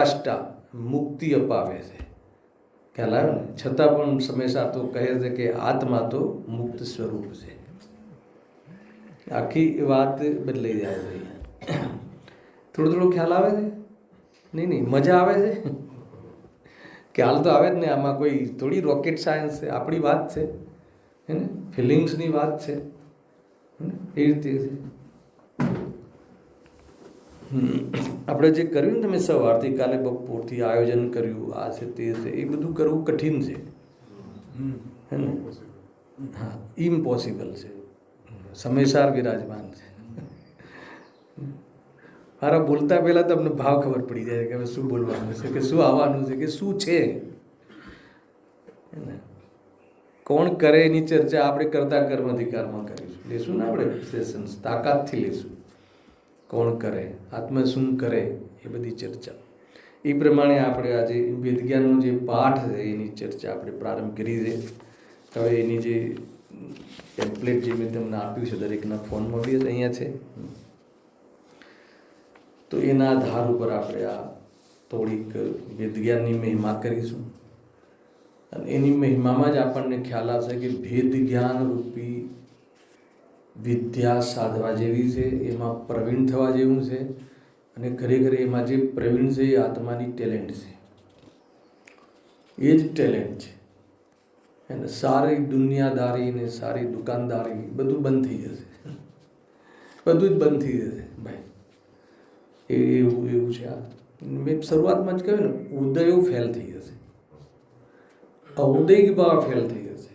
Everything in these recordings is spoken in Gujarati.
આષ્ટા મુક્તિ અપાવે છે, ખ્યાલ આવે ને? છતાં પણ સમયસર તો કહે છે કે આત્મા તો મુક્ત સ્વરૂપ છે. આખી વાત બદલાઈ જાય છે. થોડું થોડું ખ્યાલ આવે છે? નહીં, મજા આવે છે. ખ્યાલ તો આવે જ ને. આમાં કોઈ થોડી રોકેટ સાયન્સ છે, આપણી વાત છે, હે ને? ફિલિંગ્સની વાત છે, એ રીતે છે. આપણે જે કર્યું ને, તમે સવારથી કાલે બપોરથી આયોજન કર્યું, આ છે તે છે, એ બધું કરવું કઠિન છે, હે ને? હા, ઇમ્પોસિબલ છે. સમયસાર વિરાજમાન છે. મારા બોલતા પહેલાં તમને ભાવ ખબર પડી જાય કે હવે શું બોલવાનું છે, કે શું આવવાનું છે, કે શું છે. કોણ કરે એની ચર્ચા આપણે કરતા કર્મ અધિકારમાં કરીશું. લેશું ને આપણે સેશન્સ, તાકાતથી લેશું. કોણ કરે, આત્મા શું કરે, એ બધી ચર્ચા. એ પ્રમાણે આપણે આજે વેદજ્ઞાનનો જે પાઠ છે એની ચર્ચા આપણે પ્રારંભ કરી છે. હવે એની જે ટેમ્પલેટ જે મેં તમને આપ્યું છે દરેકના ફોનમાં બી અહીંયા છે, તો એના આધાર ઉપર આપણે આ થોડીક વેદજ્ઞાનની મહિમા કરીશું. અને એની મહિમામાં જ આપણને ખ્યાલ આવશે કે ભેદ જ્ઞાન રૂપી વિદ્યા સાધવા જેવી છે, એમાં પ્રવીણ થવા જેવું છે. અને ખરેખર એમાં જે પ્રવીણ છે એ આત્માની ટેલેન્ટ છે, એ જ ટેલેન્ટ છે. અને સારી દુનિયાદારી ને સારી દુકાનદારી બધું બંધ થઈ જશે, બધું જ બંધ થઈ જશે ભાઈ. એવું છે. આ મેં શરૂઆતમાં જ કહ્યું ને, ઉદયો ફેલ થઈ જશે, ઔદૈિક ભાવ ફેલ થઈ જશે.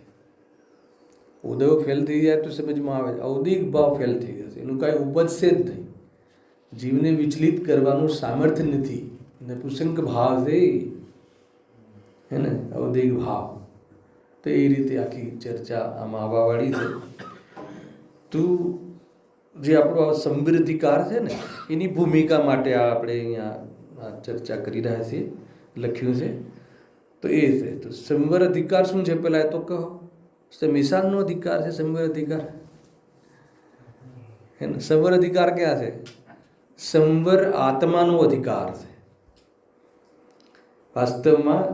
ઉદયો ફેલ થઈ જાય તો સમજમાં આવે, ઔદૈિક ભાવ ફેલ થઈ જશે. એનું કાંઈ ઉપજશે જ નહીં. જીવને વિચલિત કરવાનું સામર્થ્ય નથી. નપુંસક ભાવ છે, હે ને? ઔદૈિક ભાવ. તો એ રીતે આખી ચર્ચા આમાં આવવાવાળી છે. તું જે આપણો આ સંવર અધિકાર છે ને, એની ભૂમિકા માટે આપણે અહીંયા ચર્ચા કરી રહ્યા છીએ, લખ્યું છે. તો એ છે. તો સંવર અધિકાર શું છે પહેલાં એ તો કહો. મિશાનનો અધિકાર છે સંવર અધિકાર, હે ને? સંવર અધિકાર ક્યાં છે? સંવર આત્માનો અધિકાર છે. વાસ્તવમાં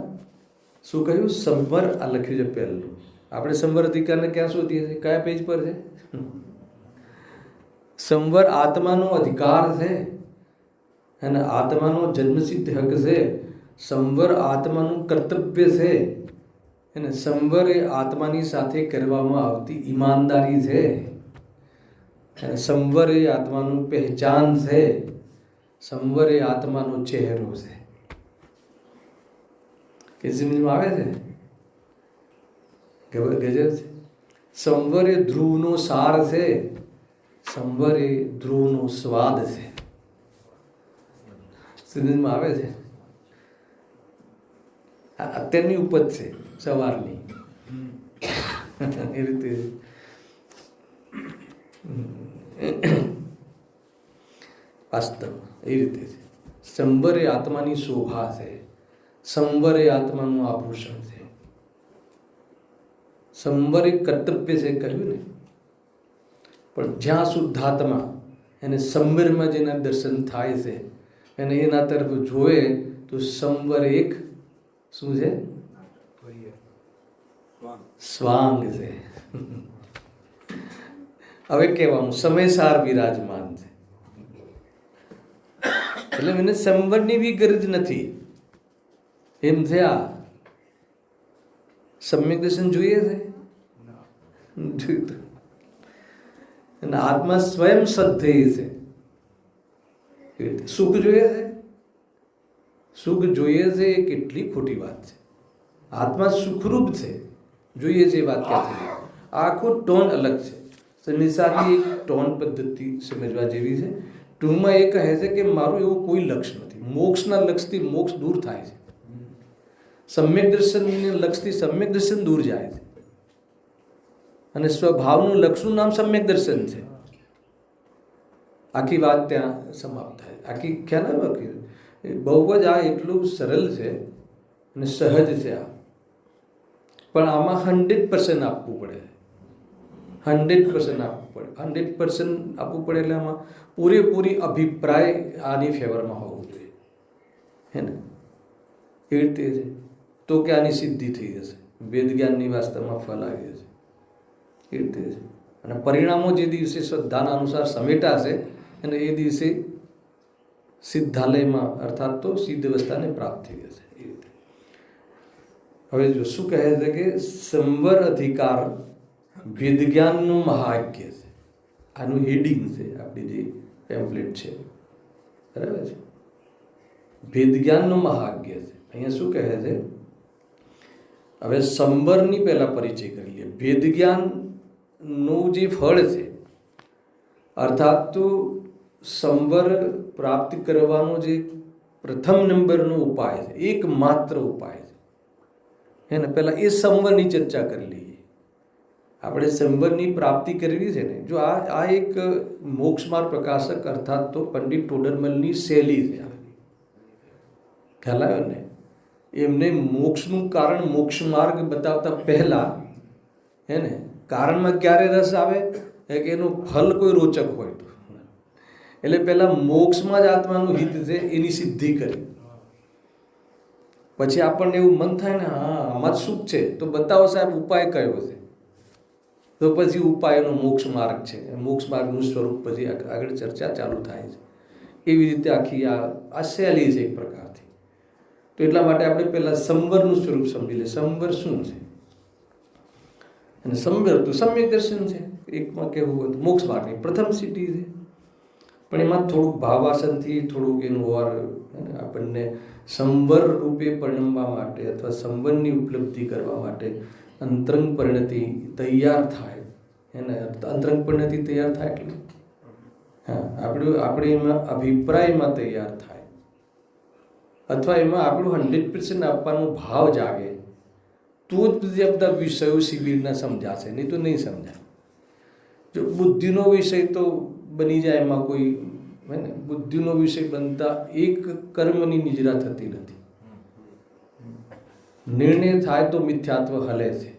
શું કહ્યું? સંવર આ લખ્યું છે પહેલું. આપણે સંવર અધિકારને ક્યાં શોધીએ છીએ? કયા પેજ પર છે? સંવર આત્માનો અધિકાર છે, અને આત્માનો જન્મસિદ્ધ હક છે. સંવર આત્માનું કર્તવ્ય છે, અને સંવર એ આત્માની સાથે કરવામાં આવતી ઈમાનદારી છે. સંવર એ આત્માનું પહેચાન છે. સંવર એ આત્માનો ચહેરો છે. કે સમજમાં આવે છે? ગજબ છે. સંવર એ ધ્રુવનો સાર છે. સંવર એ ધ્રુવનો સ્વાદ છે. સમજમાં આવે છે? અત્યારની ઉપજ છે, સવારની. એ રીતે વાસ્તવ એ રીતે છે. સંવર એ આત્માની શોભા છે. સંવર એ આત્માનું આભૂષણ છે. સંવર એ કર્તવ્ય છે કહ્યું ને. પણ જ્યાં શુદ્ધાત્મા એને સંવરમાં જેના દર્શન થાય છે અને એના તરફ જોવે તો સંવર એક શું છે? સ્વાંગ છે. હવે કહેવાનું સમયસાર વિરાજમાન છે. એટલે મને સંવરની બી ગરજ નથી એમ છે. આ સમ્યક દર્શન જોઈએ છે, અને આત્મા સ્વયં સદ્ધેય છે. સુખ જોઈએ છે, સુખ જોઈએ છે એ કેટલી ખોટી વાત છે. આત્મા સુખરૂપ છે, જોઈએ છે એ વાત ક્યાંથી? આખો ટોન અલગ છે. સંસારની એક ટોન પદ્ધતિ સમજવા જેવી છે. ટૂંકમાં એ કહે છે કે મારું એવું કોઈ લક્ષ્ય નથી. મોક્ષના લક્ષ્યથી મોક્ષ દૂર થાય છે. સમ્યક દર્શનના લક્ષ્યથી સમ્યક દર્શન દૂર જાય છે. અને સ્વભાવનું લક્ષ્યનું નામ સમ્યક દર્શન છે. આખી વાત ત્યાં સમાપ્ત થાય. આખી ખ્યાલ આવે? બહુ જ આ એટલું સરળ છે અને સહજ છે આ. પણ આમાં 100% આપવું પડે. 100% આપવું પડે. 100% આપવું પડે એટલે આમાં પૂરેપૂરી અભિપ્રાય આની ફેવરમાં હોવું જોઈએ. હે ને, એ રીતે છે. તો કે આની સિદ્ધિ થઈ જશે, વેદ જ્ઞાનની વાસ્તવમાં ફળ આવી જશે, એ રીતે છે. અને પરિણામો જે દિવસે શ્રદ્ધાના અનુસાર સમેટાશે અને એ દિવસે સિદ્ધાલયમાં અર્થાત તો સિદ્ધ અવસ્થાને પ્રાપ્ત થઈ જશે, એ રીતે. હવે જો શું કહે છે કે સંવર અધિકાર વેદ જ્ઞાનનું મહાયજ્ઞ છે. આનું હેડિંગ છે આપણી જે પેમ્પલેટ છે, બરાબર છે. વેદ જ્ઞાનનું મહાયજ્ઞ છે. અહીંયા શું કહે છે, હવે સંવરની પહેલા પરિચય કરી લઈએ. વેદ જ્ઞાનનું જે ફળ છે અર્થાત તો સંવર પ્રાપ્ત કરવાનો જે પ્રથમ નંબરનો ઉપાય છે, એકમાત્ર ઉપાય છે, હે ને. પહેલાં એ સંવરની ચર્ચા કરી લઈએ. આપણે સંવરની પ્રાપ્તિ કરવી છે ને, જો આ એક મોક્ષમાર્ગ પ્રકાશક અર્થાત તો પંડિત ટોડરમલની શૈલી છે. ખ્યાલ આવ્યો ને? એમને મોક્ષનું કારણ મોક્ષ માર્ગ બતાવતા પહેલાં, હે ને, કારણમાં ક્યારે રસ આવે કે એનું ફલ કોઈ રોચક હોય તો, એટલે પહેલાં મોક્ષમાં જ આત્માનું હિત છે એની સિદ્ધિ કરી. પછી આપણને એવું મન થાય ને, હા આમાં જ સુખ છે, તો બતાવો સાહેબ ઉપાય કયો છે. તો પછી ઉપાયનો મોક્ષ માર્ગ છે. મોક્ષ માર્ગનું સ્વરૂપ પછી આગળ ચર્ચા ચાલુ થાય છે. એવી રીતે આખી આ શૈલી છે એક પ્રકારથી. તો એટલા માટે આપણે પહેલાં સંવરનું સ્વરૂપ સમજી લઈએ. સંવર શું છે? અને સંવર તો સમ્યક દર્શન છે. એકમાં કહેવું હોય તો મોક્ષ માર્ગની પ્રથમ સિદ્ધિ છે. પણ એમાં થોડુંક ભાવાસનથી થોડુંક એનું ઓર આપણને સંવર રૂપે પરિણમવા માટે અથવા સંવરની ઉપલબ્ધિ કરવા માટે અંતરંગ પરિણતિ તૈયાર થાય, એને અંતરંગ પરિણતિ તૈયાર થાય એટલે હા આપણે એમાં અભિપ્રાયમાં તૈયાર થાય અથવા એમાં આપણું 100% આપવાનો ભાવ જાગે, તો જ બધા વિષયો શિબિરના સમજાશે, નહીં તો નહીં સમજાય. જો બુદ્ધિનો વિષય તો બની જાય એમાં કોઈ હે ને, બુદ્ધિનો વિષય બનતા એક કર્મની નિજરા થતી નથી. નિર્ણય થાય તો મિથ્યાત્વ હલે છે,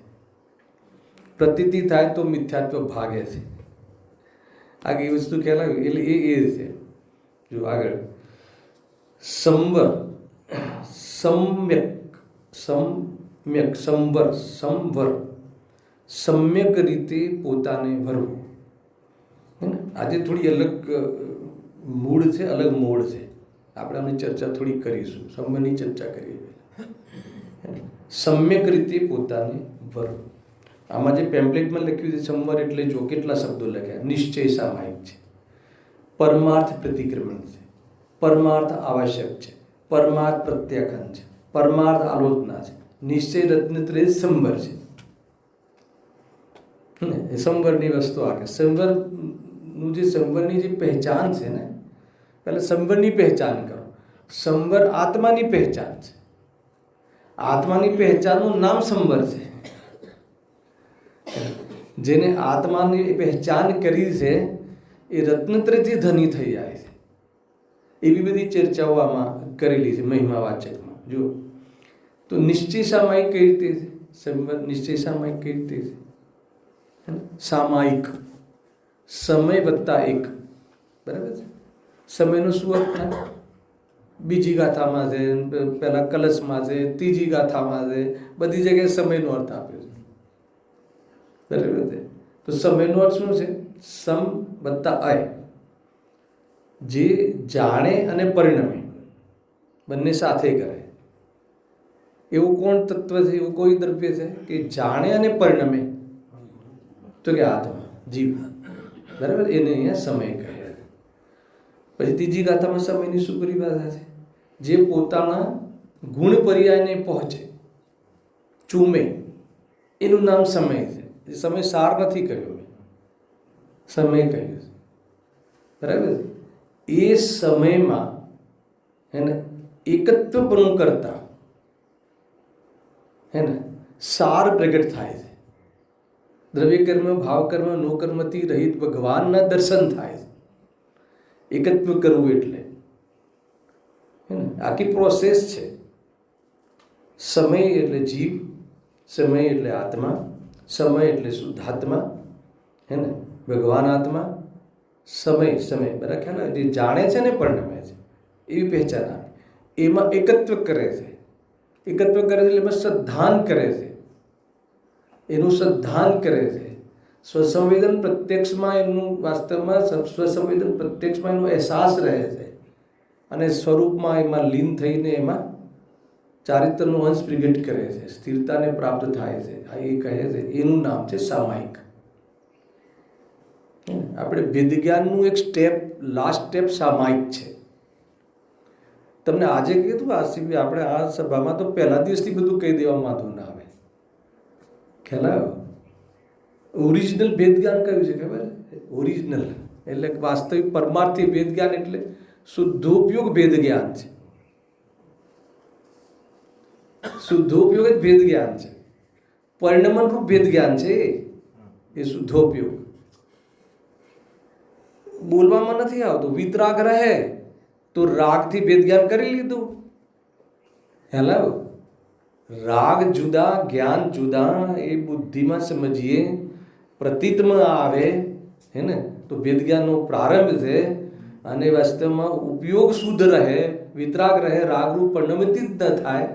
પ્રતીતિ થાય તો મિથ્યાત્વ ભાગે છે. આગળ એ વસ્તુ ખ્યાલ આવી એટલે એ છે. જો આગળ સંવર, સંવર સમ્યક રીતે પોતાને ભરવું. આજે થોડી અલગ મૂળ છે, અલગ મોડ છે. આપણે આની ચર્ચા થોડી કરીશું, સંવરની ચર્ચા કરીએ. સમ્યક રીતે પોતાને ભરવું. આમાં જે પેમ્પલેટમાં લખ્યું છે સંવર એટલે જો કેટલા શબ્દો લખ્યા. નિશ્ચય સામાયિક છે, પરમાર્થ પ્રતિક્રમણ છે, પરમાર્થ આવશ્યક છે, પરમાર્થ પ્રત્યાખ્યાન છે, પરમાર્થ આલોચના છે, નિશ્ચય રત્નત્રય સંવર છે. સંવરની વસ્તુ આ કે સંવરનું જે સંવરની જે પહેચાન છે ને, પહેલાં સંવરની પહેચાન કરો. સંવર આત્માની પહેચાન છે. આત્માની પહેચાનનું નામ સંવર છે. જેને આત્માની પહેચાન કરી છે એ રત્નત્રયથી ધની થઈ જાય છે. એવી બધી ચર્ચાઓ આમાં કરેલી છે મહિમા વાચકમાં. જો તો નિશ્ચય સામાયિક કઈ રીતે છે? સંવર નિશ્ચય સામાયિક કઈ રીતે છે? સામાયિક સમય વત્તા એક, બરાબર છે. સમયનો શું અર્થ થાય? બીજી ગાથામાં છે, પહેલા કલશમાં છે, ત્રીજી ગાથામાં છે, બધી જગ્યાએ સમયનો અર્થ આપ્યો છે, બરાબર છે. તો સમયનો અર્થ શું છે? સમ વત્તા અય, જે જાણે અને પરિણમે બંને સાથે કરે એવું કોણ તત્વ છે? એવું કોઈ દ્રવ્ય છે કે જાણે અને પરિણમે? તો કે આત્મા, જીવ, બરાબર. એને અહીંયા સમય કહે. પછી ત્રીજી ગાથામાં સમયની શું પરિભાષા છે? જે પોતાના ગુણ પર્યાયને પહોંચે, ચૂમે, એનું નામ સમય છે. સમય સાર નથી કહ્યો, સમય કહ્યું છે, બરાબર. એ સમયમાં એને એકત્વપણું કરતા હે ને સાર પ્રગટ થાય છે. દ્રવ્ય કર્મ, ભાવ કર્મ, નો કર્મથી રહિત ભગવાનના દર્શન થાય છે. એકત્વ કરવું એટલે આખી પ્રોસેસ છે. સમય એટલે જીવ, સમય એટલે આત્મા, સમય એટલે શુદ્ધાત્મા, હે ને ભગવાન આત્મા. સમય બરાબર ખ્યાલ આવે. જે જાણે છે ને પરિણમે છે એવી પહેચાન આપે. એમાં એકત્વ કરે છે. એકત્વ કરે છે એટલે એમાં સદ્ધાન કરે છે, એનું સદ્ધાન કરે છે. સ્વસંવેદન પ્રત્યક્ષમાં એમનું વાસ્તવમાં સ્વસંવેદન પ્રત્યક્ષમાં એનો અહેસાસ રહે છે અને સ્વરૂપમાં એમાં લીન થઈને એમાં ચારિત્રનો અંશ પ્રગટ કરે છે, સ્થિરતાને પ્રાપ્ત થાય છે. આ એ કહે છે, એનું નામ છે સામાયિક. આપણે વેદ જ્ઞાનનું એક સ્ટેપ, લાસ્ટ સ્ટેપ સામાયિક છે. તમને આજે કીધું આરસીબી આપણે આ સભામાં તો પહેલા દિવસથી બધું કહી દેવામાં વાંધો ના આવે. ખ્યાલ આવ્યો? ઓરિજિનલ વેદ જ્ઞાન કયું છે ખબર? ઓરિજિનલ એટલે વાસ્તવિક પરમાર્થી વેદ જ્ઞાન એટલે શુદ્ધોપયોગ વેદ જ્ઞાન છે. શુદ્ધોપયોગ જ વેદ જ્ઞાન છે. પરિણમન રૂપ વેદ જ્ઞાન છે એ શુદ્ધોપયોગ. બોલવામાં નથી આવતું. વિતરાગ રહે તો રાગથી વેદ જ્ઞાન કરી લીધું. હેલો, રાગ જુદા, જ્ઞાન જુદા. એ બુદ્ધિમાં સમજીએ, પ્રતીતમાં આવે હે ને તો વેદ જ્ઞાનનો પ્રારંભ છે. અને વાસ્તવમાં ઉપયોગ શુદ્ધ રહે, વિતરાગ રહે, રાગરૂપ પરિણમિત ન થાય,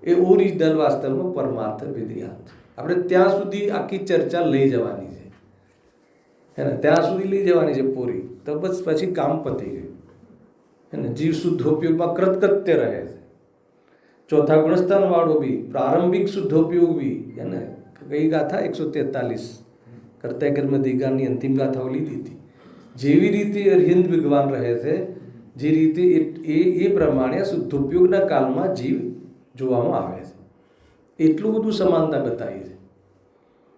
એ ઓરિજિનલ વાસ્તવમાં પરમાર્થ વેદ જ્ઞાન છે. આપણે ત્યાં સુધી આખી ચર્ચા લઈ જવાની છે હે ને, ત્યાં સુધી લઈ જવાની છે પૂરી. તો બસ પછી કામ પતી ગયું હે ને. જીવ શુદ્ધોપયોગમાં કૃતકૃત્ય રહે છે. ચોથા ગુણસ્થાન વાળો બી પ્રારંભિક શુદ્ધોપયોગ બી હે ને. કઈ ગાથા 143 કરતા કર્મ દિગાની અંતિમ ગાથાઓ લીધી હતી. જેવી રીતે અરહિંદ ભગવાન રહે છે, જે રીતે એ પ્રમાણે શુદ્ધોપયોગના કાળમાં જીવ જોવામાં આવે છે. એટલું બધું સમાનતા બતાવી છે.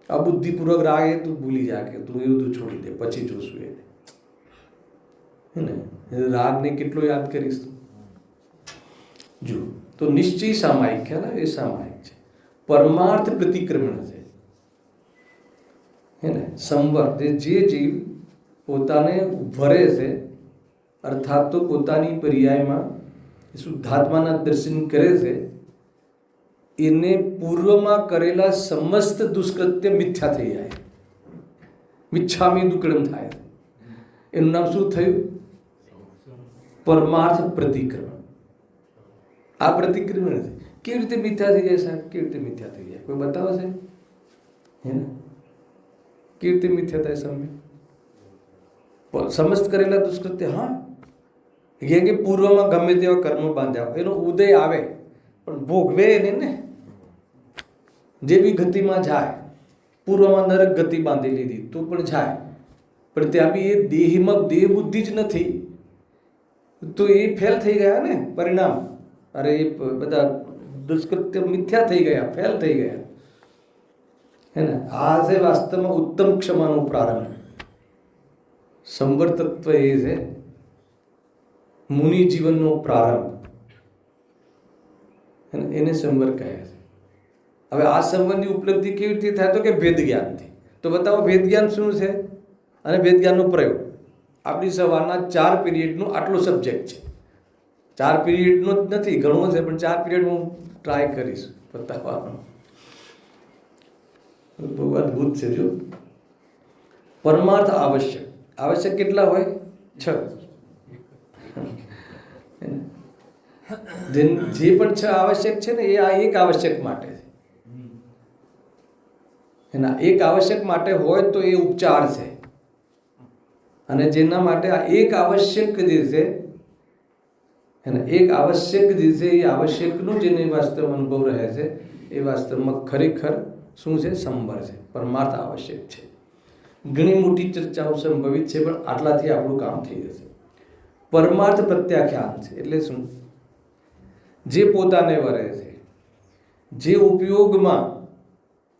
આ બુદ્ધિપૂર્વક રાગ એ તું ભૂલી જા કે તું એવું તું છોડી દે, પછી જોશું એને હે ને. રાગને કેટલો યાદ કરીશ જો. તો નિશ્ચય સામાયિક છે ને, એ સામાયિક છે. પરમાર્થ પ્રતિક્રમણ છે હે ને. સંવર જે જીવ પોતાને ભરે છે, અર્થાત તો પોતાની પર્યાયમાં શુદ્ધાત્માના દર્શન કરે છે, એને પૂર્વમાં કરેલા સમસ્ત દુષ્કૃત્ય મિથ્યા થઈ જાય. મિચ્છામી દુક્કડમ થાય. એનું નામ શું થયું? પરમાર્થ પ્રતિક્રમણ. આ પ્રતિક્રમણ છે. કેવી રીતે મિથ્યા થઈ જાય સાહેબ? કેવી રીતે મિથ્યા થઈ જાય? કોઈ બતાવો છે હે ને? કેવી રીતે મિથ્યા થાય સમય? સમસ્ત કરેલા દુષ્કૃત્ય, હા, કે પૂર્વમાં ગમે તેવા કર્મ બાંધ્યા, એનો ઉદય આવે પણ ભોગવે એને ને. જેવી ગતિમાં જાય, પૂર્વમાં નરક ગતિ બાંધી લીધી તો પણ જાય, પણ ત્યાં બી એ દેહમાં દેહ બુદ્ધિ જ નથી તો એ ફેલ થઈ ગયા ને પરિણામ. અરે એ બધા દુષ્કૃત્ય મિથ્યા થઈ ગયા, ફેલ થઈ ગયા હે ને. આ છે વાસ્તવમાં ઉત્તમ ક્ષમાનો પ્રારંભ. સંવર તત્વ એ છે મુનિ જીવનનો પ્રારંભ, એને સંવર કહે છે. હવે આ સંવરની ઉપલબ્ધિ કેવી રીતે થાય? તો કે ભેદ જ્ઞાનથી. તો બતાવો ભેદ જ્ઞાન શું છે અને ભેદ જ્ઞાનનો પ્રયોગ. આપણી સવારના 4 પીરિયડનો આટલો સબ્જેક્ટ છે. 4 પીરિયડનો જ નથી, ઘણો છે, પણ 4 પીરિયડ હું ટ્રાય કરીશ બતાવવાનો. બહુ અદભુત છે. જો પરમાર્થ આવશ્યક, આવશ્યક કેટલા હોય? 6. જે પણ 6 આવશ્યક છે ને, એ આ એક આવશ્યક માટે છે. એના એક આવશ્યક માટે હોય તો એ ઉપચાર છે. અને જેના માટે આ એક આવશ્યક જે છે એને એક આવશ્યક જે છે, એ આવશ્યકનું જેને વાસ્તવ અનુભવ રહે છે, એ વાસ્તવમાં ખરેખર શું છે? સંવર છે, પરમાર્થ આવશ્યક છે. ઘણી મોટી ચર્ચાઓ સંભવિત છે, પણ આટલાથી આપણું કામ થઈ જશે. પરમાર્થ પ્રત્યાખ્યાન છે એટલે શું? જે પોતાને વરે છે, જે ઉપયોગમાં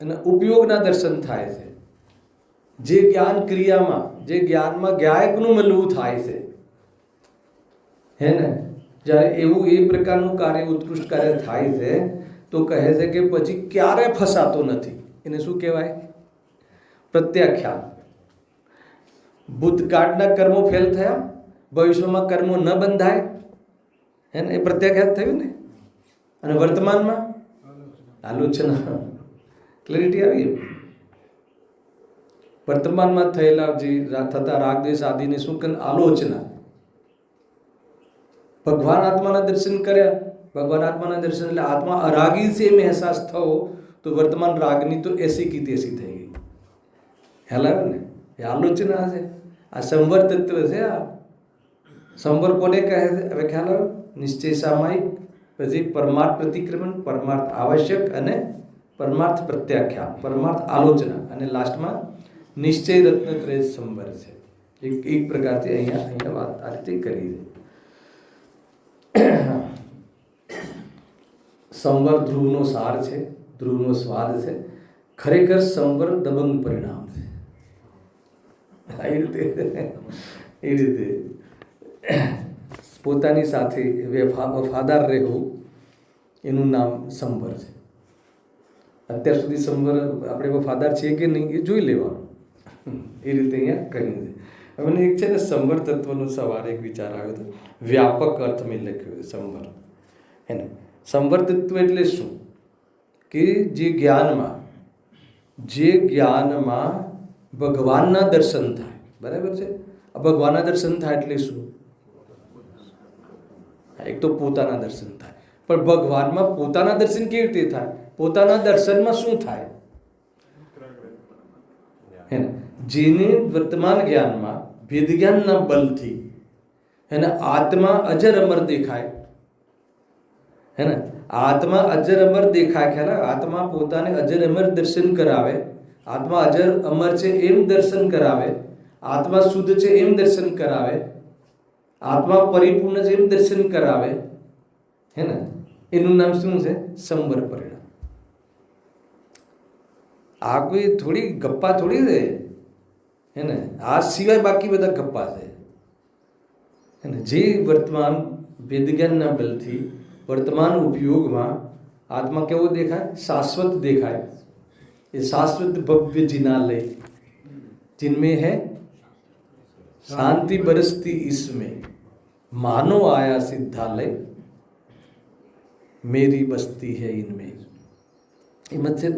અને ઉપયોગના દર્શન થાય છે, જે જ્ઞાન ક્રિયામાં, જે જ્ઞાનમાં જ્ઞાયકનું મળવું થાય છે હે ને. જ્યારે એવું એ પ્રકારનું કાર્ય, ઉત્કૃષ્ટ કાર્ય થાય છે તો કહે છે કે પછી ક્યારે ફસાતો નથી. એને શું કહેવાય? પ્રત્યાખ્યાન. ભૂતકાળના કર્મો ફેલ થયા, ભવિષ્યમાં કર્મો ન બંધાય હે ને, એ પ્રત્યાખ્યાન થયું ને. અને વર્તમાનમાં આલોચના. ક્લેરિટી આવી? વર્તમાનમાં થયેલા જે થતા રાગ દ્વેષ આદિને શું કહે? આલોચના. ભગવાન આત્માના દર્શન કર્યા. ભગવાન આત્માના દર્શન એટલે આત્મા અરાગી છે એમ અહેસાસ થયો તો વર્તમાન રાગની તો એસી કી તેસી થઈ ગઈ. ખ્યાલ આવ્યો ને? એ આલોચના છે. આ સંવર તત્વ છે. આ સંવર કોને કહે છે? હવે ખ્યાલ આવ્યો? નિશ્ચય સામાયિક, પછી પરમાર્થ પ્રતિક્રમણ, પરમાર્થ આવશ્યક અને પરમાર્થ પ્રત્યાખ્યાન, પરમાર્થ આલોચના અને લાસ્ટમાં નિશ્ચય રત્નત્રય સંવર છે. એક પ્રકારથી અહીંયા વાત આ રીતે કરી છે. સંવર ધ્રુવનો સાર છે, ધ્રુવનો સ્વાદ છે. ખરેખર સંવર દબંગ પરિણામ છે. એ રીતે પોતાની સાથે વફાદાર રહેવું એનું નામ સંવર છે. અત્યાર સુધી સંવર આપણે વફાદાર છીએ કે નહીં એ જોઈ લેવાનું. એ રીતે અહીંયા કહ્યું છે. હવે મને એક છે ને સંવર તત્વનો સવારે એક વિચાર આવ્યો હતો. વ્યાપક અર્થ મેં લખ્યો સંવર. હે ને? સંવર તત્વ એટલે શું? કે જે જ્ઞાનમાં ભગવાનના દર્શન થાય. બરાબર છે? ભગવાનના દર્શન થાય એટલે શું? એક તો પોતાના દર્શન થાય. પણ ભગવાનમાં પોતાના દર્શન કેવી રીતે થાય? પોતાના દર્શનમાં શું થાય? હે ને? જેને વર્તમાન જ્ઞાનમાં ભેદ જ્ઞાનના બલથી એને આત્મા અજર અમર દેખાય. હે ને? આત્મા અજર અમર દેખાય. ખ્યાલ? આત્મા પોતાને અજર અમર દર્શન કરાવે. આત્મા અજર અમર છે એમ દર્શન કરાવે. આત્મા શુદ્ધ છે એમ દર્શન કરાવે. આત્મા પરિપૂર્ણ છે એમ દર્શન કરાવે. હે ને? એનું નામ શું છે? સંવર પરિણામ. આ કોઈ થોડી ગપ્પા થોડી છે. હે ને? આ સિવાય બાકી બધા ગપ્પા છે. હે ને? જે વર્તમાન વેદજ્ઞાનના બલથી વર્તમાન ઉપયોગમાં આત્મા કેવો દેખાય? શાશ્વત દેખાય. ये शाश्वत भव्य जिनालय जिनमें है शांति बरसती इसमें मानो आया सिद्धालय मेरी बस्ती है इनमें. ये मतलब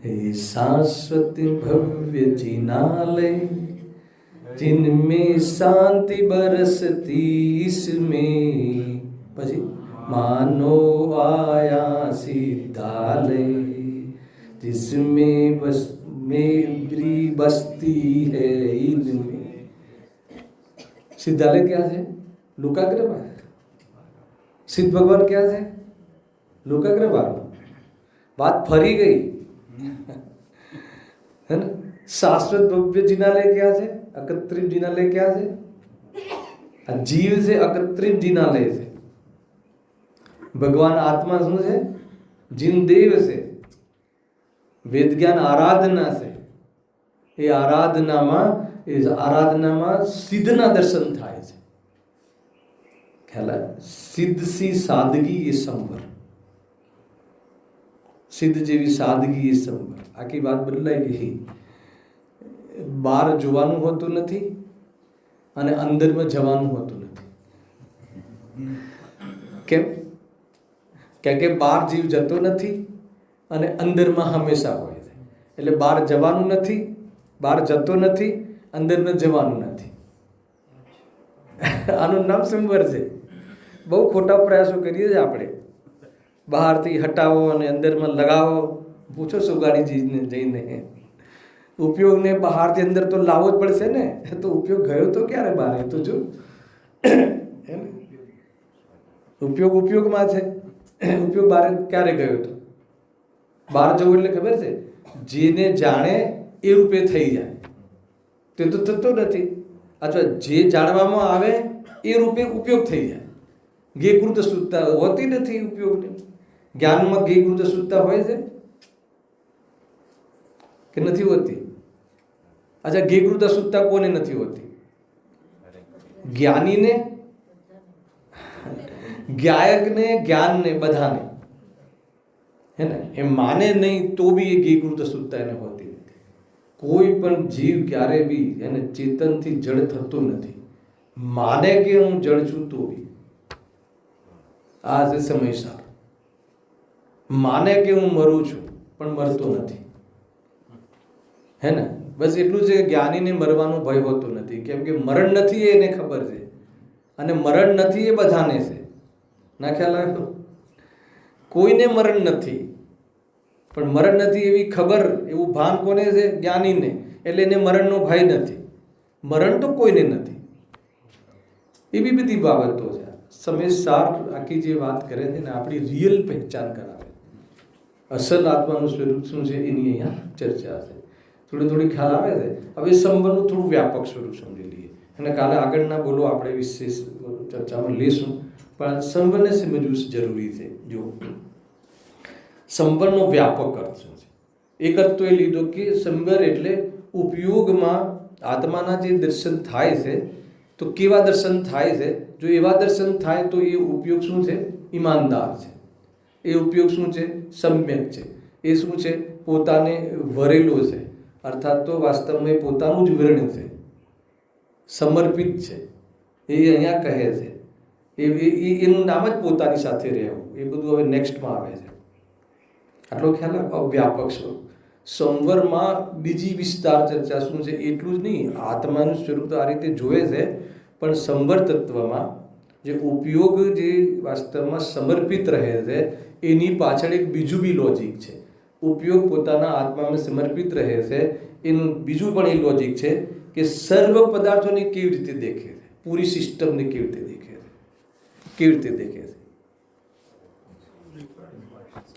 ये शाश्वत भव्य जिनालय जिनमें शांति बरसती इसमें પછી मानो आया सिद्धालय जिसमें बस मेरी बस्ती है इनमें. सिद्धालय क्या है? लोकाग्रह. सिद्ध भगवान क्या है? लोकाग्रह. बात फरी गई है ना? शाश्वत भव्य जिनालय क्या है? अकृत्रिम जिनालय क्या है? जीव से अकृत्रिम जिनालय से. भगवान आत्मा શું છે? જીન દેવ છે. વેદ જ્ઞાન આરાધના છે. એ આરાધનામાં સિદ્ધના દર્શન થાય છે. ખ્યાલ? સિદ્ધ સી સાદગી એ સંવર. સિદ્ધ જેવી સાદગી એ સંવર. આખી વાત બદલાઈ ગઈ. બહાર જોવાનું હોતું નથી અને અંદરમાં જવાનું હોતું નથી. કેમ? કારણ કે બહાર જીવ જતો નથી અને અંદરમાં હંમેશા હોય છે. એટલે બહાર જવાનું નથી, બહાર જતો નથી, અંદરમાં જવાનું નથી. આનું નામ સંવર છે. બહુ ખોટા પ્રયાસો કરીએ છીએ આપણે. બહારથી હટાવો અને અંદરમાં લગાવો. પૂછો સુગાડીજીને જઈને. ઉપયોગને બહારથી અંદર તો લાવવો જ પડશે ને. તો ઉપયોગ ગયો તો ક્યારે બહાર? એ તો જો ઉપયોગમાં છે. ઉપયોગ બહાર ક્યારે ગયો હતો? બહાર જવું એટલે ખબર છે? જેને જાણે એ રૂપે થઈ જાય. તે તો થતો નથી. અથવા જે જાણવામાં આવે એ રૂપે ઉપયોગ થઈ જાય. ગેકૃત શુદ્ધતા હોતી નથી ઉપયોગની. જ્ઞાનમાં ગેકૃત શુદ્ધતા હોય છે કે નથી હોતી? અચ્છા, ગેકૃત શુદ્ધતા કોને નથી હોતી? જ્ઞાનીને, જ્ઞાયકને, જ્ઞાનને, બધાને. હે ને? એ માને નહીં તો બી એ ગેકૃત શુદ્ધતા એને હોતી નથી. કોઈ પણ જીવ ક્યારે બી એને ચેતનથી જડ થતો નથી. માને કે હું જડ છું તો બી. આ છે સમયસાર. માને કે હું મરું છું પણ મરતો નથી. હે ને? બસ એટલું છે. જ્ઞાનીને મરવાનો ભય હોતો નથી. કેમ કે મરણ નથી એને ખબર છે. અને મરણ નથી એ બધાને છે. ના ખ્યાલ આવ્યો? કોઈને મરણ નથી, પણ મરણ નથી એવી ખબર, એવું ભાન કોને છે? જ્ઞાનીને. એટલે એને મરણનો ભય નથી. મરણ તો કોઈને નથી. એવી બધી બાબતો છે. સમય સાર આખી જે વાત કરે છે ને, આપણી રિયલ પહેચાન કરાવે, અસલ આત્માનું સ્વરૂપ શું છે એની અહીંયા ચર્ચા છે. થોડી ખ્યાલ આવે છે. હવે સંબંધનું થોડું વ્યાપક સ્વરૂપ સમજી લઈએ, અને કાલે આગળના બોલો આપણે વિશેષ ચર્ચામાં લેશું, પણ સંબંધને સમજવું જરૂરી છે. જો સંબંધનો વ્યાપક અર્થ શું છે? એક અર્થ તો એ લીધો કે સંબંધ એટલે ઉપયોગમાં આત્માના જે દર્શન થાય છે, તો કેવા દર્શન થાય છે? જો એવા દર્શન થાય તો એ ઉપયોગ શું છે? ઈમાનદાર છે. એ ઉપયોગ શું છે? સમ્યક છે. એ શું છે? પોતાને વરેલો છે, અર્થાત તો વાસ્તવમાં એ પોતાનું જ વર્ણ છે, સમર્પિત છે. એ અહીંયા કહે છે એનું નામ જ પોતાની સાથે રહેવું. એ બધું હવે નેક્સ્ટમાં આવે છે. આટલો ખ્યાલ વ્યાપક સ્વરૂપ. સંવરમાં બીજી વિસ્તાર ચર્ચા શું છે એટલું જ નહીં, આત્માનું સ્વરૂપ તો આ રીતે જોવે છે, પણ સંવર તત્વમાં જે ઉપયોગ જે વાસ્તવમાં સમર્પિત રહે છે એની પાછળ એક બીજું બી લોજિક છે. ઉપયોગ પોતાના આત્મામાં સમર્પિત રહે છે એનું બીજું પણ એ લોજિક છે કે સર્વ પદાર્થોને કેવી રીતે દેખે છે, પૂરી સિસ્ટમને કેવી રીતે દેખે છે, કેવી રીતે દેખે છે.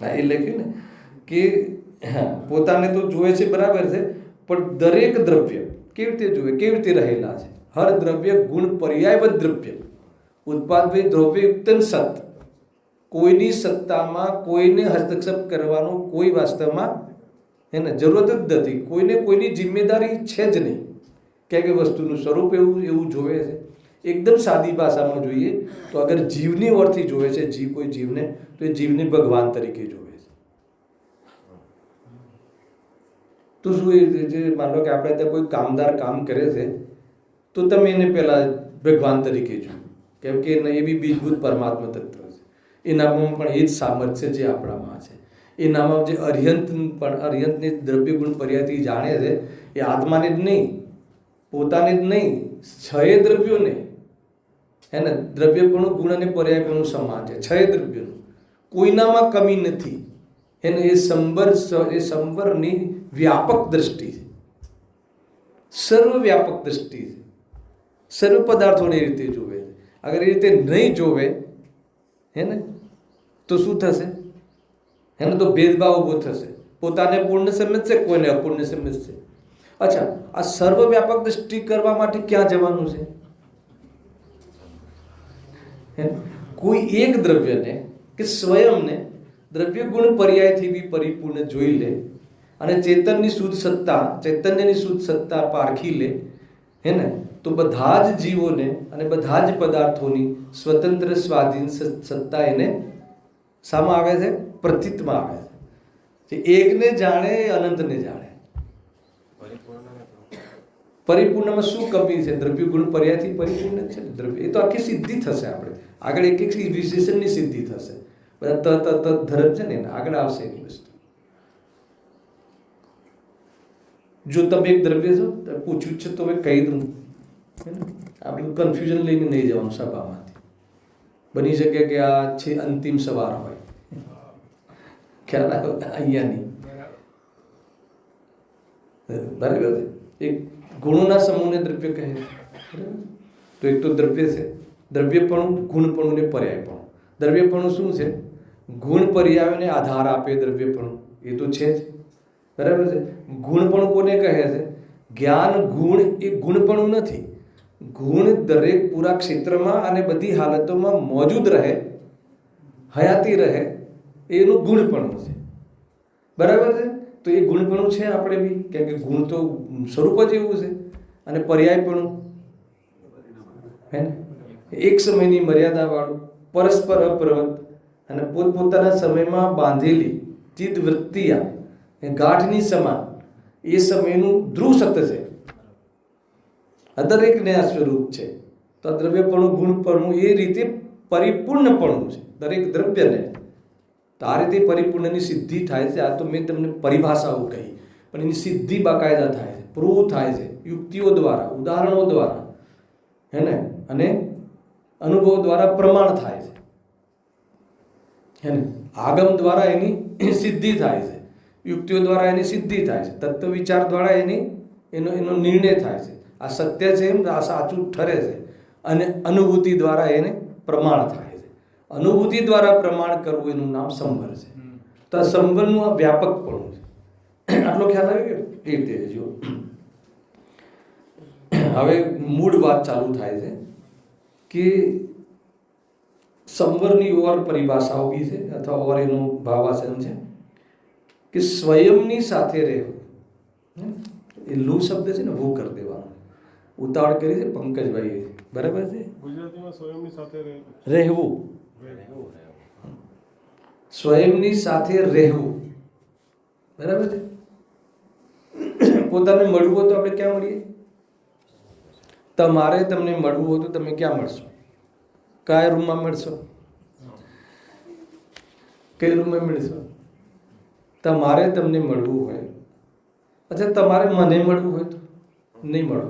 હા, એ લખ્યું ને કે હા, પોતાને તો જોવે છે, બરાબર છે, પણ દરેક દ્રવ્ય કેવી રીતે જોવે, કેવી રીતે રહેલા છે. હર દ્રવ્ય ગુણ પર્યાયવત દ્રવ્ય ઉત્પાદ દ્રવ્ય યુક્તન સત. કોઈની સત્તામાં કોઈને હસ્તક્ષેપ કરવાનો કોઈ વાસ્તવમાં એને જરૂરત જ નથી. કોઈને કોઈની જિમ્મેદારી છે જ નહીં. કે વસ્તુનું સ્વરૂપ એવું જોવે છે. એકદમ સાદી ભાષામાં જોઈએ તો અગર જીવની ઓરથી જોવે છે, કોઈ જીવને, તો એ જીવને ભગવાન તરીકે જોવે છે. તો શું એ જે માનો કે આપણે ત્યાં કોઈ કામદાર કામ કરે છે તો તમે એને પહેલાં ભગવાન તરીકે જુઓ, કેમ કે એ બી બીજભૂત પરમાત્મા તત્વ છે. એનામાં પણ એ જ સામર્થ્ય જે આપણામાં છે. એનામાં જે અર્યંતને દ્રવ્ય ગુણ પર્યાયથી જાણે છે એ આત્માને જ નહીં, પોતાને જ નહીં, છએ દ્રવ્યોને, હે ને, દ્રવ્યપણું ગુણ અને પર્યાયપણું સમાન છે. છએ દ્રવ્યોનું કોઈનામાં કમી નથી. એને એ સંવરની વ્યાપક દ્રષ્ટિ છે, સર્વ વ્યાપક દ્રષ્ટિ છે. સર્વ પદાર્થોને એ રીતે જોવે છે. અગર એ રીતે નહીં જોવે, હે ને, તો શું થશે? એને તો ભેદભાવ ઊભો થશે. પોતાને પૂર્ણ સમજશે, કોઈને અપૂર્ણ સમજશે. અચ્છા, આ સર્વ વ્યાપક દ્રષ્ટિ કરવા માટે ક્યાં જવાનું છે? કોઈ એક દ્રવ્યને કે સ્વયંને દ્રવ્ય ગુણ પર્યાયથી બી પરિપૂર્ણ જોઈ લે અને ચેતનની શુદ્ધ સત્તા, ચૈતન્યની શુદ્ધ સત્તા પારખી લે, હે ને, તો બધા જ જીવોને અને બધા જ પદાર્થોની સ્વતંત્ર સ્વાધીન સત્તા એને શામાં આવે છે? પ્રતીતમાં આવે છે. એકને જાણે અનંતને જાણે. પરિપૂર્ણમાં શું કમી છે? દ્રવ્ય ગુણ પર્યાયથી પરિપૂર્ણ છે દ્રવ્ય. એ તો આખી સિદ્ધિ થશે. આપણે આગળ એક વિશેષણની સિદ્ધિ થશે. બધા ધર્મ છે ને આગળ આવશે એની વસ્તુ. જો તમે એક દ્રવ્ય છો, પૂછ્યું છે તો હવે કહી દઉં. આ બધું કન્ફ્યુઝન લઈને નહીં જવાનું સભામાંથી. બની શકે કે આ છે અંતિમ સવાર હોય, ખ્યાલ આવ્યો? અહીંયા નહીં, બરાબર છે. એક ગુણોના સમૂહને દ્રવ્ય કહે છે. તો એક તો દ્રવ્ય છે, દ્રવ્યપણું, ગુણપણું ને પર્યાયપણું. દ્રવ્યપણું શું છે? ગુણ પર્યાયોને આધાર આપે દ્રવ્યપણું, એ તો છે જ, બરાબર છે. ગુણપણું કોને કહે છે? જ્ઞાન ગુણ એ ગુણપણું નથી. ગુણ દરેક પૂરા ક્ષેત્રમાં અને બધી હાલતોમાં મોજૂદ રહે, હયાતી રહે, એનું ગુણપણું છે, બરાબર છે. તો એ ગુણપણું છે આપણે બી, કેમ કે ગુણ તો સ્વરૂપ જ એવું છે. અને પર્યાયપણું, હે ને, એક સમયની મર્યાદાવાળું, પરસ્પર અપ્રવત અને પોતપોતાના સમયમાં બાંધેલી ચિત્ત વૃત્તિયા ગાંઠની સમાન એ સમયનું ધ્રુવ સત્ય છે. આ દરેકને આ સ્વરૂપ છે. તો આ દ્રવ્યપણું, ગુણપણું એ રીતે પરિપૂર્ણપણું છે દરેક દ્રવ્યને. તો આ રીતે પરિપૂર્ણની સિદ્ધિ થાય છે. આ તો મેં તમને પરિભાષાઓ કહી, પણ એની સિદ્ધિ બાકાયદા થાય છે, પ્રૂવ થાય છે યુક્તિઓ દ્વારા, ઉદાહરણો દ્વારા, હે ને, અને અનુભવ દ્વારા પ્રમાણ થાય છે, હે ને? આગમ દ્વારા એની સિદ્ધિ થાય છે, યુક્તિઓ દ્વારા એની સિદ્ધિ થાય છે, તત્વ વિચાર દ્વારા એનો નિર્ણય થાય છે. આ સત્ય છે એમ આ સાચું ઠરે છે. અને અનુભૂતિ દ્વારા એને પ્રમાણ થાય છે. અનુભૂતિ દ્વારા પ્રમાણ કરવું એનું નામ સંવર છે. તો આ સંવરનું આ વ્યાપકપણું છે. આટલો ખ્યાલ આવે કે એ રીતે જો હવે મૂળ વાત ચાલુ થાય છે કે સંવરની ઓર પરિભાષાઓ બી છે અથવા ઓર એનું ભાવાચન છે કે સ્વયંની સાથે રહેવું. એ લુ શબ્દ છે ને વો કરી દેવાનો, ઉતાવળ કરી છે પંકજભાઈ, બરાબર છે? ગુજરાતીમાં સ્વયંની સાથે રહેવું, સ્વયંની સાથે રહેવું, બરાબર છે? પોતાને મળવું હોય તો આપણે ક્યાં મળીએ? તમારે તમને મળવું હોય તો તમે ક્યાં મળશો? કયા રૂમમાં મળશો? કઈ રૂમમાં મળશો? તમારે તમને મળવું હોય, અચ્છા તમારે મને મળવું હોય તો નહીં મળો,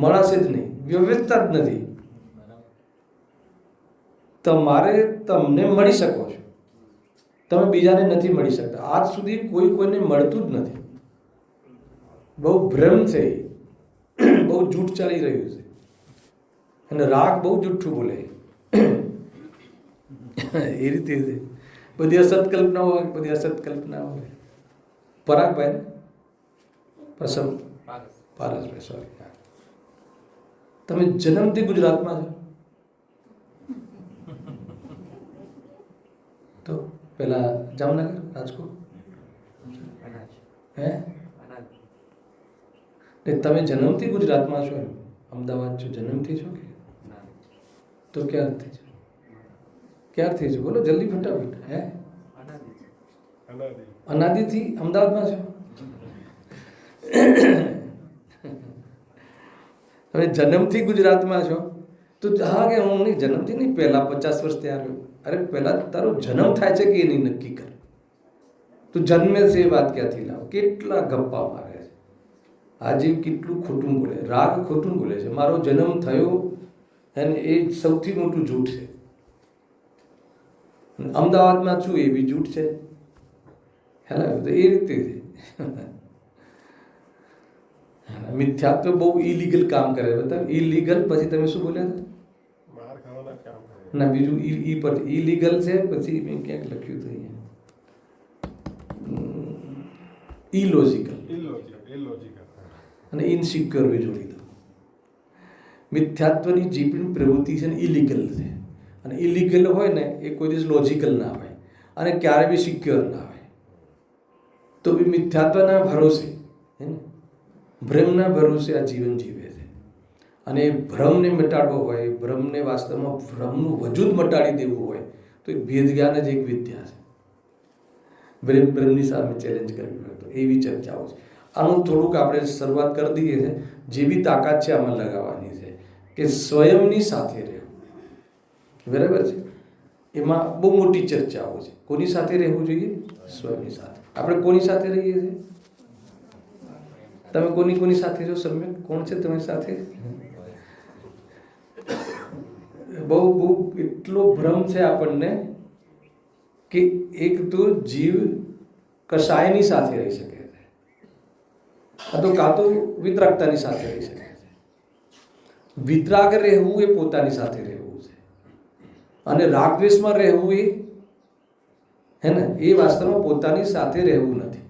મળાશે જ નહીં, વ્યવસ્થા જ નથી. તમારે તમને મળી શકો છો, તમે બીજાને નથી મળી શકતા. આજ સુધી કોઈને મળતું જ નથી. બહુ ભ્રમ છે, બહુ જૂઠ ચાલી રહ્યું છે, અને રાગ બહુ જૂઠું બોલે એ રીતે છે. બધી અસત કલ્પના હોય, બધી અસત કલ્પના હોય. પરાગભાઈ ને પસંદ પારસભાઈ, સોરી, તમે જન્મથી ગુજરાતમાં છો? તો પેલા જામનગર, રાજકોટ, હે? તમે જન્મથી ગુજરાતમાં છો એમ? અમદાવાદ છો, જન્મથી છો કે? તો ક્યારથી છો? ક્યારથી છો? બોલો જલ્દી ફટાફટ. હે? અનાદિથી અમદાવાદમાં છો? હવે જન્મથી ગુજરાતમાં છો તો હા કે હું નહીં, જન્મથી નહીં, પહેલા 50 વર્ષ ત્યાં રહ્યો. અરે પહેલા તારો જન્મ થાય છે કે એ નહીં નક્કી કર. તું જન્મે છે એ વાત ક્યાંથી લાવ? કેટલા ગપ્પા મારે છે આજે, કેટલું ખોટું બોલે, રાગ ખોટું બોલે છે. મારો જન્મ થયો અને એ સૌથી મોટું જૂઠ છે. અમદાવાદમાં છું એ બી જૂઠ છે. હેલા તો એ રીતે છે. મિથ્યાત્વ બહુ ઇલીગલ કામ કરે. બતાવ ઇલીગલ, પછી તમે શું બોલ્યા હતા? ના બીજું ઈ પર ઇલીગલ છે, પછી મેં ક્યાંક લખ્યું હતું અહીંયા ઇલોજિકલ અને ઇનસિક્યોર બી જોડી દો. મિથ્યાત્વની જે પણ પ્રવૃત્તિ છે ને ઇલીગલ છે, અને ઇલીગલ હોય ને એ કોઈ દિવસ લોજિકલ ના હોય અને ક્યારે બી સિક્યોર ના હોય. તો બી મિથ્યાત્વના ભરોસે, હે ને, ભ્રમના ભરોસે આ જીવન જીવે છે. અને એ ભ્રમને મટાડવો હોય, ભ્રમને વાસ્તવમાં ભ્રમનું વજૂદ મટાડી દેવું હોય તો એક ભેદ જ્ઞાન જ એક વિદ્યા છે. ભ્રમની સામે ચેલેન્જ કરવી હોય તો એવી ચર્ચાઓ છે. આનું થોડુંક આપણે શરૂઆત કરી દઈએ છે. જે બી તાકાત છે આમાં લગાવવાની છે કે સ્વયંની સાથે રહેવું, બરાબર છે? એમાં બહુ મોટી ચર્ચાઓ છે. કોની સાથે રહેવું જોઈએ? સ્વયંની સાથે. આપણે કોની સાથે રહીએ છીએ? તમે કોની સાથે છો? સમ્યક કોણ છે તમારી સાથે? બહુ એટલો ભ્રમ છે આપણને કે એક તો જીવ કસાયની સાથે રહી શકે છે, કાં તો વિતરાગતાની સાથે રહી શકે છે. વિતરાગ રહેવું એ પોતાની સાથે રહેવું છે, અને રાગદ્વેષમાં રહેવું એ, હે ને, એ વાસ્તવમાં પોતાની સાથે રહેવું નથી.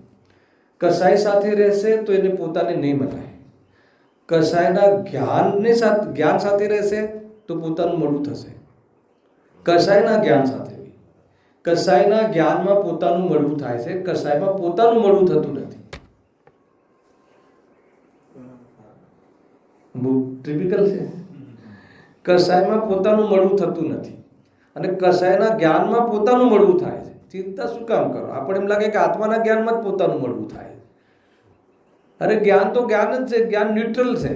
કસાય સાથે રહેશે તો એને પોતાને નહીં મનાય. કસાયના જ્ઞાન સાથે રહેશે તો પોતાનું મળું થશે. કસાયના જ્ઞાન સાથે, કસાયના જ્ઞાનમાં પોતાનું મળવું થાય છે, કસાયમાં પોતાનું મળવું થતું નથી. બહુ ટિપિકલ છે. કસાયમાં પોતાનું મળવું થતું નથી અને કસાયના જ્ઞાનમાં પોતાનું મળવું થાય છે. ચિંતા શું કામ કરો? આપણે એમ લાગે કે આત્માના જ્ઞાનમાં જ પોતાનું મળવું થાય. અરે જ્ઞાન તો જ્ઞાન જ છે. જ્ઞાન ન્યુટ્રલ છે.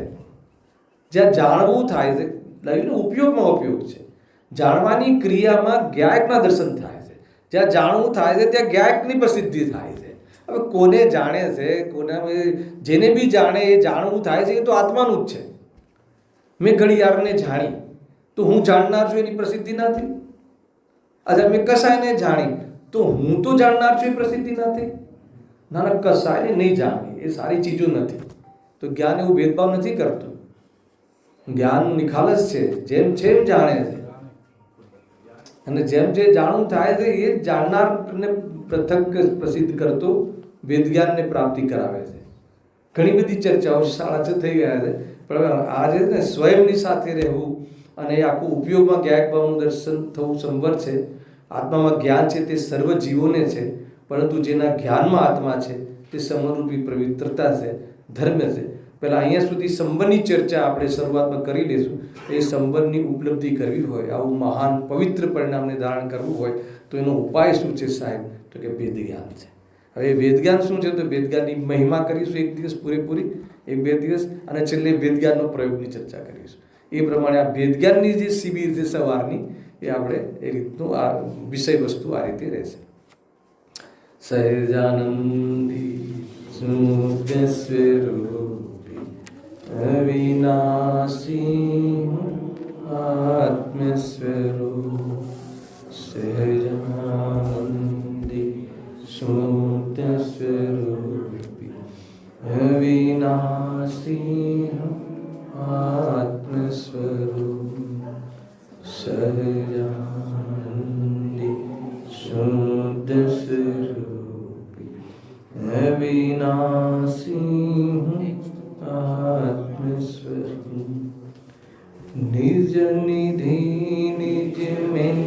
જ્યાં જાણવું થાય છે, લઈને ઉપયોગમાં ઉપયોગ છે. જાણવાની ક્રિયામાં જ્ઞાયકના દર્શન થાય છે. જ્યાં જાણવું થાય છે ત્યાં જ્ઞાયકની પ્રસિદ્ધિ થાય છે. હવે કોને જાણે છે, જેને બી જાણે એ જાણવું થાય છે, એ તો આત્માનું જ છે. મેં ઘડિયાળને જાણી તો હું જાણનાર છું એની પ્રસિદ્ધિ નથી. અચ્છા મેં કસાયને જાણી તો હું તો જાણનાર છું એ પ્રસિદ્ધિ નથી. ના ના, કસાયને નહીં જાણવી એ સારી ચીજો નથી. તો જ્ઞાન એવું ભેદભાવ નથી કરતું. જ્ઞાન નિખાલસ છે, જેમ છે એમ જાણે છે, અને જેમ જે જાણવું થાય છે એ જાણનારને પૃથક પ્રસિદ્ધ કરતો વેદ જ્ઞાનને પ્રાપ્તિ કરાવે છે. ઘણી બધી ચર્ચાઓ સાડા 6 થઈ ગયા છે, પણ આ જે ને સ્વયંની સાથે રહેવું અને એ આખું ઉપયોગમાં જ્ઞાયક ભાવનું દર્શન થવું સંવર છે. આત્મામાં જ્ઞાન છે તે સર્વ જીવોને છે, પરંતુ જેના જ્ઞાનમાં આત્મા છે તે સમરૂપી પવિત્રતા છે, ધર્મ છે. પહેલાં અહીંયા સુધી સંબંધની ચર્ચા આપણે શરૂઆતમાં કરી લઈશું. એ સંબંધની ઉપલબ્ધિ કરવી હોય, આવું મહાન પવિત્ર પરિણામને ધારણ કરવું હોય તો એનો ઉપાય શું છે સાહેબ? તો કે વેદ જ્ઞાન છે. હવે વેદ જ્ઞાન શું છે? તો વેદ જ્ઞાનની મહિમા કરીશું એક દિવસ પૂરેપૂરી, 1-2 દિવસ, અને છેલ્લે વેદ જ્ઞાનનો પ્રયોગની ચર્ચા કરીશું. એ પ્રમાણે આ વેદ જ્ઞાનની જે શિબિર છે સવારની, એ આપણે એ રીતનું આ વિષય વસ્તુ આ રીતે રહેશે. સહજાનંદી સ્મૃત્ય સ્વરૂપી અવિનાશી આત્મ સ્વરૂપ. સહજાનંદી સ્મૃત્ય સ્વરૂપી અવિનાશી આત્મ સ્વરૂપ. સહજાનંદી શુદ્ધ સ્વરૂપી અવિનાશી આત્મ સ્વરૂપ. નિજ નિધિ નિજ મેં